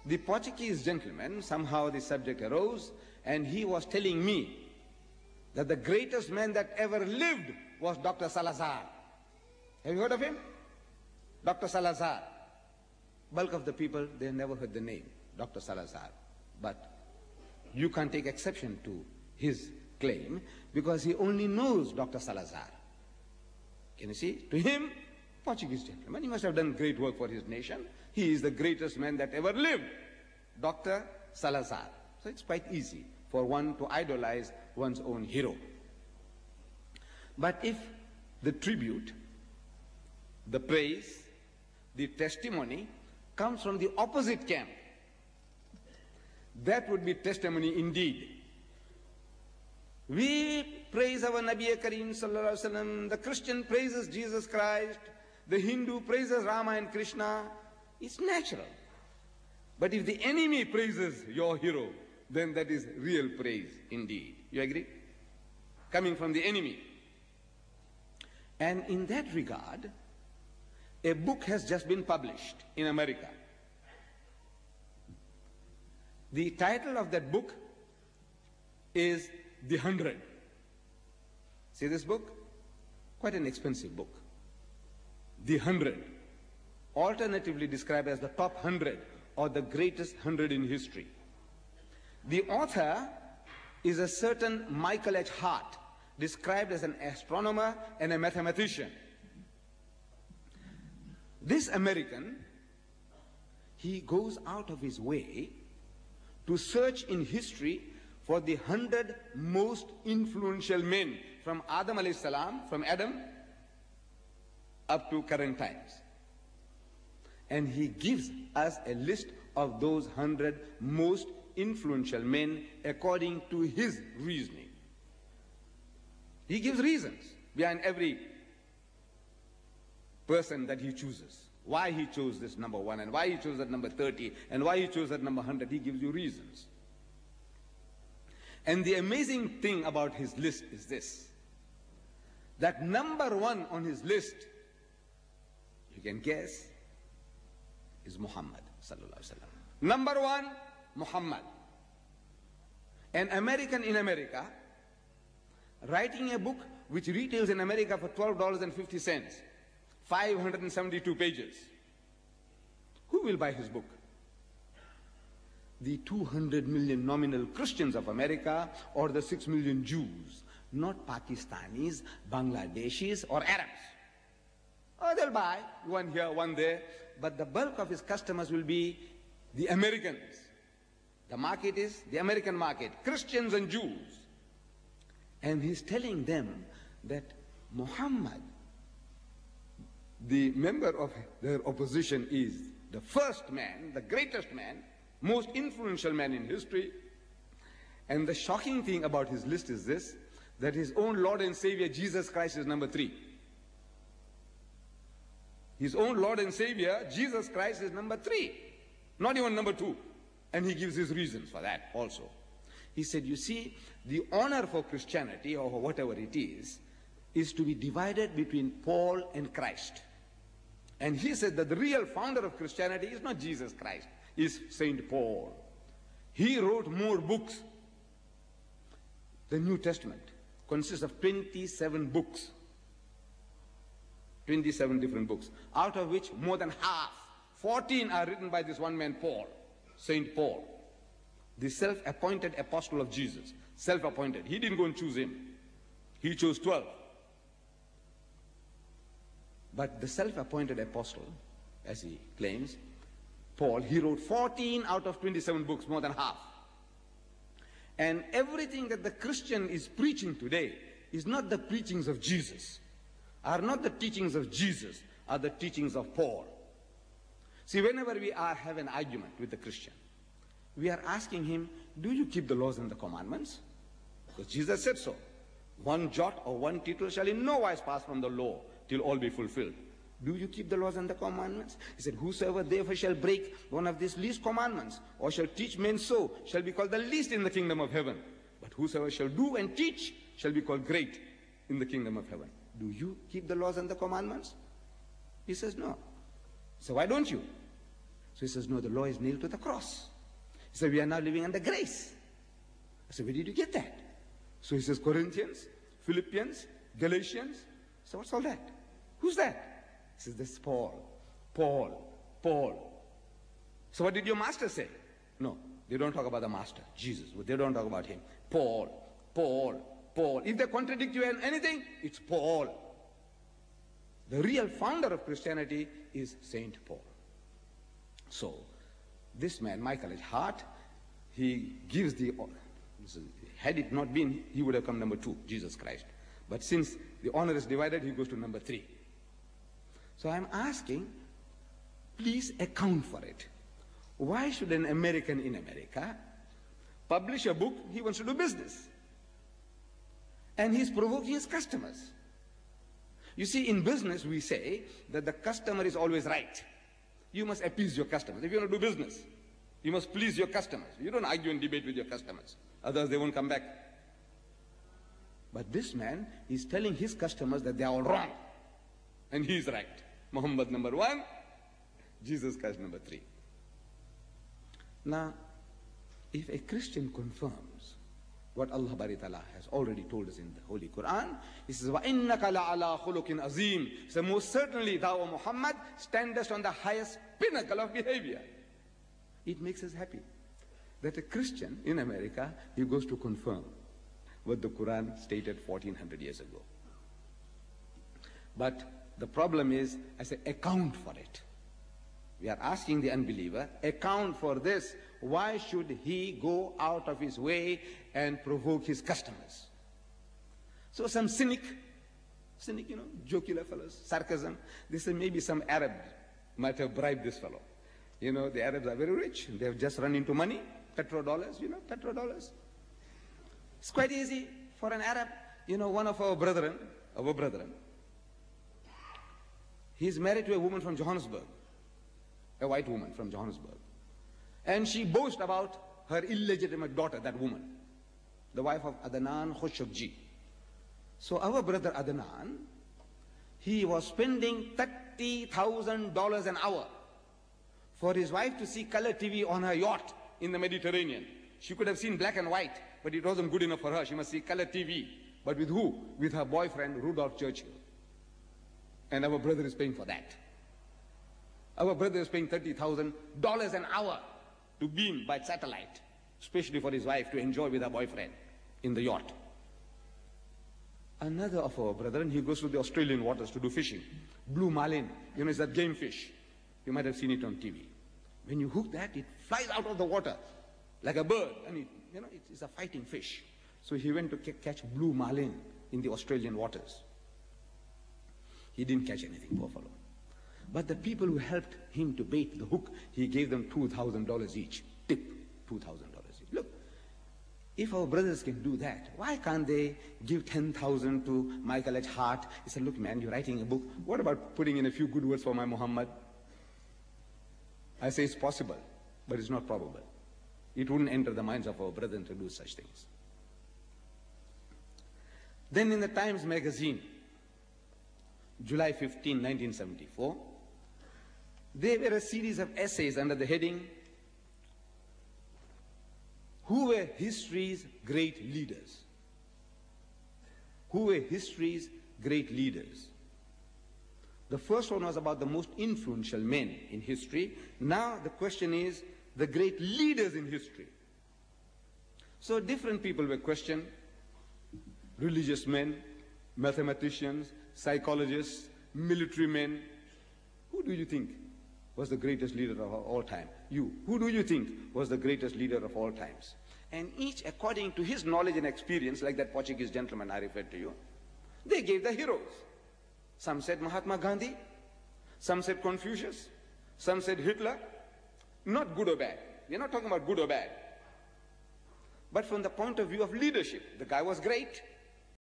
The Portuguese gentleman, somehow the subject arose, and he was telling me that the greatest man that ever lived was Dr. Salazar. Have you heard of him? Dr. Salazar. Bulk of the people, they never heard the name, Dr. Salazar. But you can't take exception to his claim because he only knows Dr. Salazar. Can you see? To him, Portuguese gentleman, he must have done great work for his nation. He is the greatest man that ever lived, Dr. Salazar. So it's quite easy for one to idolize one's own hero. But if the tribute, the praise, the testimony comes from the opposite camp, that would be testimony indeed. We praise our Nabi Kareem Sallallahu Alaihi Wasallam, the Christian praises Jesus Christ, the Hindu praises Rama and Krishna. It's natural. But if the enemy praises your hero, then that is real praise indeed. You agree? Coming from the enemy. And in that regard, a book has just been published in America. The title of that book is The 100. See this book? Quite an expensive book. The 100. Alternatively described as the top 100 or the greatest 100 in history. The author is a certain Michael H. Hart, described as an astronomer and a mathematician. This American, he goes out of his way to search in history for the 100 most influential men from Adam alayhi salam, from Adam up to current times. And he gives us a list of those 100 most influential men according to his reasoning. He gives reasons behind every person that he chooses. Why he chose this number 1 and why he chose that number 30 and why he chose that number 100. He gives you reasons. And the amazing thing about his list is this, that number 1 on his list, you can guess, is Muhammad sallallahu alaihi wasallam. Number 1, Muhammad. An American in America, writing a book which retails in America for $12.50, 572 pages. Who will buy his book? The 200 million nominal Christians of America or the 6 million Jews, not Pakistanis, Bangladeshis or Arabs. Oh, they'll buy one here, one there, but the bulk of his customers will be the Americans. The market is the American market, Christians and Jews. And he's telling them that Muhammad, the member of their opposition, is the first man, the greatest man, most influential man in history. And the shocking thing about his list is this, that his own Lord and Savior Jesus Christ is number 3. His own Lord and Savior Jesus Christ is number 3, not even number 2. And he gives his reasons for that also. He said, you see, the honor for Christianity, or whatever it is to be divided between Paul and Christ. And he said that the real founder of Christianity is not Jesus Christ, is Saint Paul. He wrote more books. The New Testament consists of 27 books. 27 different books, out of which more than half, 14 are written by this one man, Paul, Saint Paul, the self-appointed apostle of Jesus. Self-appointed. He didn't go and choose him. He chose 12. But the self-appointed apostle, as he claims, Paul, he wrote 14 out of 27 books, more than half. And everything that the Christian is preaching today is not the preachings of Jesus, are not the teachings of Jesus, are the teachings of Paul. See, whenever we have an argument with the Christian, we are asking him, do you keep the laws and the commandments? Because Jesus said so. One jot or one tittle shall in no wise pass from the law till all be fulfilled. Do you keep the laws and the commandments? He said, whosoever therefore shall break one of these least commandments, or shall teach men so, shall be called the least in the kingdom of heaven. But whosoever shall do and teach, shall be called great in the kingdom of heaven. Do you keep the laws and the commandments? He says, no. So why don't you? So he says, no, the law is nailed to the cross. He said, we are now living under grace. I said, where did you get that? So he says, Corinthians, Philippians, Galatians. So what's all that? Who's that? He says, this is Paul. Paul. So what did your master say? No, they don't talk about the master, Jesus. They don't talk about him. Paul. If they contradict you in anything, it's Paul. The real founder of Christianity is Saint Paul. So, this man, Michael H. Hart, he gives the, had it not been, he would have come number 2, Jesus Christ. But since the honor is divided, he goes to number 3. So I'm asking, please account for it. Why should an American in America publish a book? He wants to do business. And he's provoking his customers. You see, in business, we say that the customer is always right. You must appease your customers. If you want to do business, you must please your customers. You don't argue and debate with your customers. Otherwise, they won't come back. But this man is telling his customers that they are all wrong. And he's right. Muhammad number 1, Jesus Christ number 3. Now, if a Christian confirms what Allah Bari Ta'ala has already told us in the Holy Quran, He says, وَإِنَّكَ لَعَلَىٰ خُلُقٍ عَظِيمٍ. So most certainly thou, O Muhammad, standest on the highest pinnacle of behavior. It makes us happy that a Christian in America, he goes to confirm what the Quran stated 1400 years ago. But the problem is, I say, account for it. We are asking the unbeliever, account for this. Why should he go out of his way and provoke his customers? So some cynic, jocular fellows, sarcasm, they say maybe some Arab might have bribed this fellow. You know, the Arabs are very rich. They have just run into money, petrodollars, petrodollars. It's quite easy for an Arab. One of our brethren, he's married to a woman from Johannesburg, a white woman from Johannesburg. And she boasts about her illegitimate daughter, that woman, the wife of Adnan Khoshabji. So our brother Adnan, he was spending $30,000 an hour for his wife to see color TV on her yacht in the Mediterranean. She could have seen black and white, but it wasn't good enough for her. She must see color TV. But with who? With her boyfriend, Rudolph Churchill. And our brother is paying for that. Our brother is paying $30,000 an hour to beam by satellite, especially for his wife to enjoy with her boyfriend in the yacht. Another of our brethren, he goes to the Australian waters to do fishing. Blue marlin, it's that game fish. You might have seen it on TV. When you hook that, it flies out of the water like a bird, and it's a fighting fish. So he went to catch blue marlin in the Australian waters. He didn't catch anything, poor fellow. But the people who helped him to bait the hook, he gave them $2,000 each. Tip, $2,000 each. Look, if our brothers can do that, why can't they give $10,000 to Michael H. Hart? He said, look man, you're writing a book. What about putting in a few good words for my Muhammad? I say it's possible, but it's not probable. It wouldn't enter the minds of our brethren to do such things. Then in the Times magazine, July 15, 1974, there were a series of essays under the heading, Who were history's great leaders? Who were history's great leaders? The first one was about the most influential men in history. Now the question is the great leaders in history. So different people were questioned, religious men, mathematicians, psychologists, military men. Who do you think was the greatest leader of all time? You. Who do you think was the greatest leader of all times? And each according to his knowledge and experience, like that Portuguese gentleman I referred to you, they gave the heroes. Some said Mahatma Gandhi, some said Confucius, some said Hitler. Not good or bad. We're not talking about good or bad. But from the point of view of leadership, the guy was great.